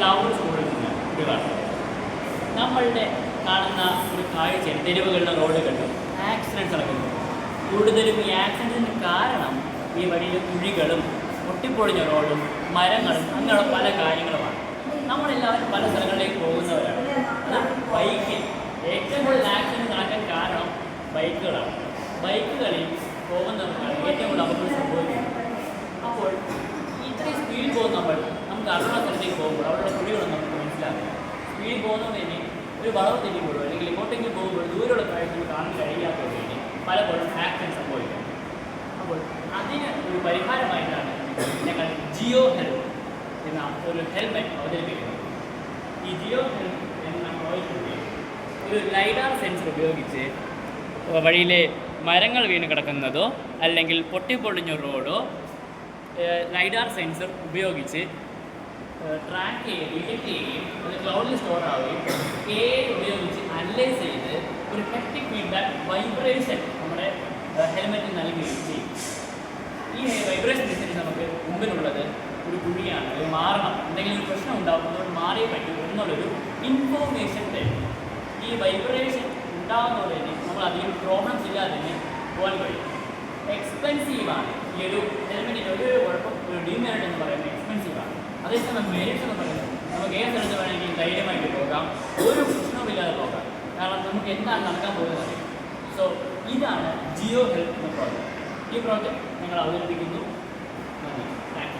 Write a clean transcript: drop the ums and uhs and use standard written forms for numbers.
Loud കൊടുക്കുന്ന കുട്ടികളാണ്. നമ്മളുടെ കാണുന്ന ഒരു കാഴ്ചയാണ് തെരുവുകളിലെ റോഡുകളിലും ആക്സിഡൻറ്റ്സ് നടക്കുന്നത്. കൂടുതലും ഈ ആക്സിഡൻറ്റിന് കാരണം ഈ വഴിയിൽ കുഴികളും പൊട്ടിപ്പൊളിഞ്ഞ റോഡും മരങ്ങളും അങ്ങനെയുള്ള പല കാര്യങ്ങളുമാണ്. നമ്മളെല്ലാവരും പല സ്ഥലങ്ങളിലേക്ക് പോകുന്നവരാണ്. എന്നാൽ ബൈക്കിൽ ഏറ്റവും കൂടുതൽ ആക്സിഡൻറ്റ് നടക്കാൻ കാരണം ബൈക്കുകളാണ്. ബൈക്കുകളിൽ പോകുന്നവർക്കാണ് ഏറ്റവും കൂടുതൽ അപകടം സംഭവിക്കുന്നത്. അപ്പോൾ ഇത്രയും സ്പീഡിൽ പോകുന്ന നമുക്ക് അറിവുള്ള സ്ഥലത്തേക്ക് പോകുമ്പോൾ അവിടെയുള്ള കുഴികളൊന്നും നമുക്ക് മനസ്സിലാകില്ല. സ്പീഡിൽ പോകുന്നതിന് ഒരു വളവ് തെറ്റിപ്പോഴോ അല്ലെങ്കിൽ എങ്ങോട്ടെങ്കിലും പോകുമ്പോൾ ദൂരെയുള്ള കാഴ്ചകൾ കാണാൻ കഴിയാത്തത് വേണ്ടി പലപ്പോഴും ആക്സിഡൻറ്റ് സംഭവിക്കും. അപ്പോൾ അതിന് ഒരു പരിഹാരമായിട്ടാണ് ഞങ്ങൾ ജിയോ ഹെൽത്ത് എന്ന ഒരു ഹെൽമെറ്റ് അവതരിപ്പിക്കുന്നത്. ഈ ജിയോ ഹെൽത്ത് എന്ന പ്രോജക്റ്റിൽ ഒരു ലൈഡാർ സെൻസർ ഉപയോഗിച്ച് വഴിയിലെ മരങ്ങൾ വീണ് കിടക്കുന്നതോ അല്ലെങ്കിൽ പൊട്ടിപ്പൊളിഞ്ഞ റോഡോ ലൈഡാർ സെൻസർ ഉപയോഗിച്ച് ട്രാക്ക് ചെയ്യുകയും ഡിറ്റക്ട് ചെയ്യുകയും അത് ക്ലൗഡിൽ സ്റ്റോർ ആവുകയും AI ഉപയോഗിച്ച് അനലൈസ് ചെയ്ത് ഒരു ഹെപ്റ്റിക് ഫീഡ്ബാക്ക് വൈബ്രേഷൻ നമ്മുടെ ഹെൽമെറ്റിൽ നൽകുകയും ചെയ്യും. ഈ വൈബ്രേഷൻ അനുസരിച്ച് നമുക്ക് മുമ്പിലുള്ളത് ഒരു കുഴിയാണ്, ഒരു മാറണം, എന്തെങ്കിലും ഒരു പ്രശ്നം ഉണ്ടാകുമ്പോൾ മാറിയേ പറ്റൂ എന്നുള്ളൊരു ഇൻഫോർമേഷൻ തരും. ഈ വൈബ്രേഷൻ ഉണ്ടാകുന്നതോടെ തന്നെ നമ്മൾ അധികം പ്രോബ്ലംസ് ഇല്ലാതെ തന്നെ പോകാൻ കഴിയും. എക്സ്പെൻസീവാണ് ഈ ഒരു ഹെൽമെറ്റിൻ്റെ ഒരു കുഴപ്പം, ഒരു ഡിമാൻഡ് എന്ന് പറയുന്നത് എക്സ്പെൻസീവാണ്. അതേസമയം മെറിറ്റ്സ് എന്ന് പറയുന്നത് നമുക്ക് ഏത് സ്ഥലത്ത് വേണമെങ്കിൽ ധൈര്യമായിട്ട് പോകാം, ഒരു പ്രശ്നവുമില്ലാതെ പോകാം. കാരണം നമുക്ക് എന്താണ് നടക്കാൻ പോകുന്നത്. സോ ഇതാണ് ജിയോ ഹെൽത്ത് എന്ന പ്രോജക്റ്റ്. ഈ പ്രോജക്റ്റ് ഞങ്ങൾ അവതരിപ്പിക്കുന്നു. നന്ദി. Thank you.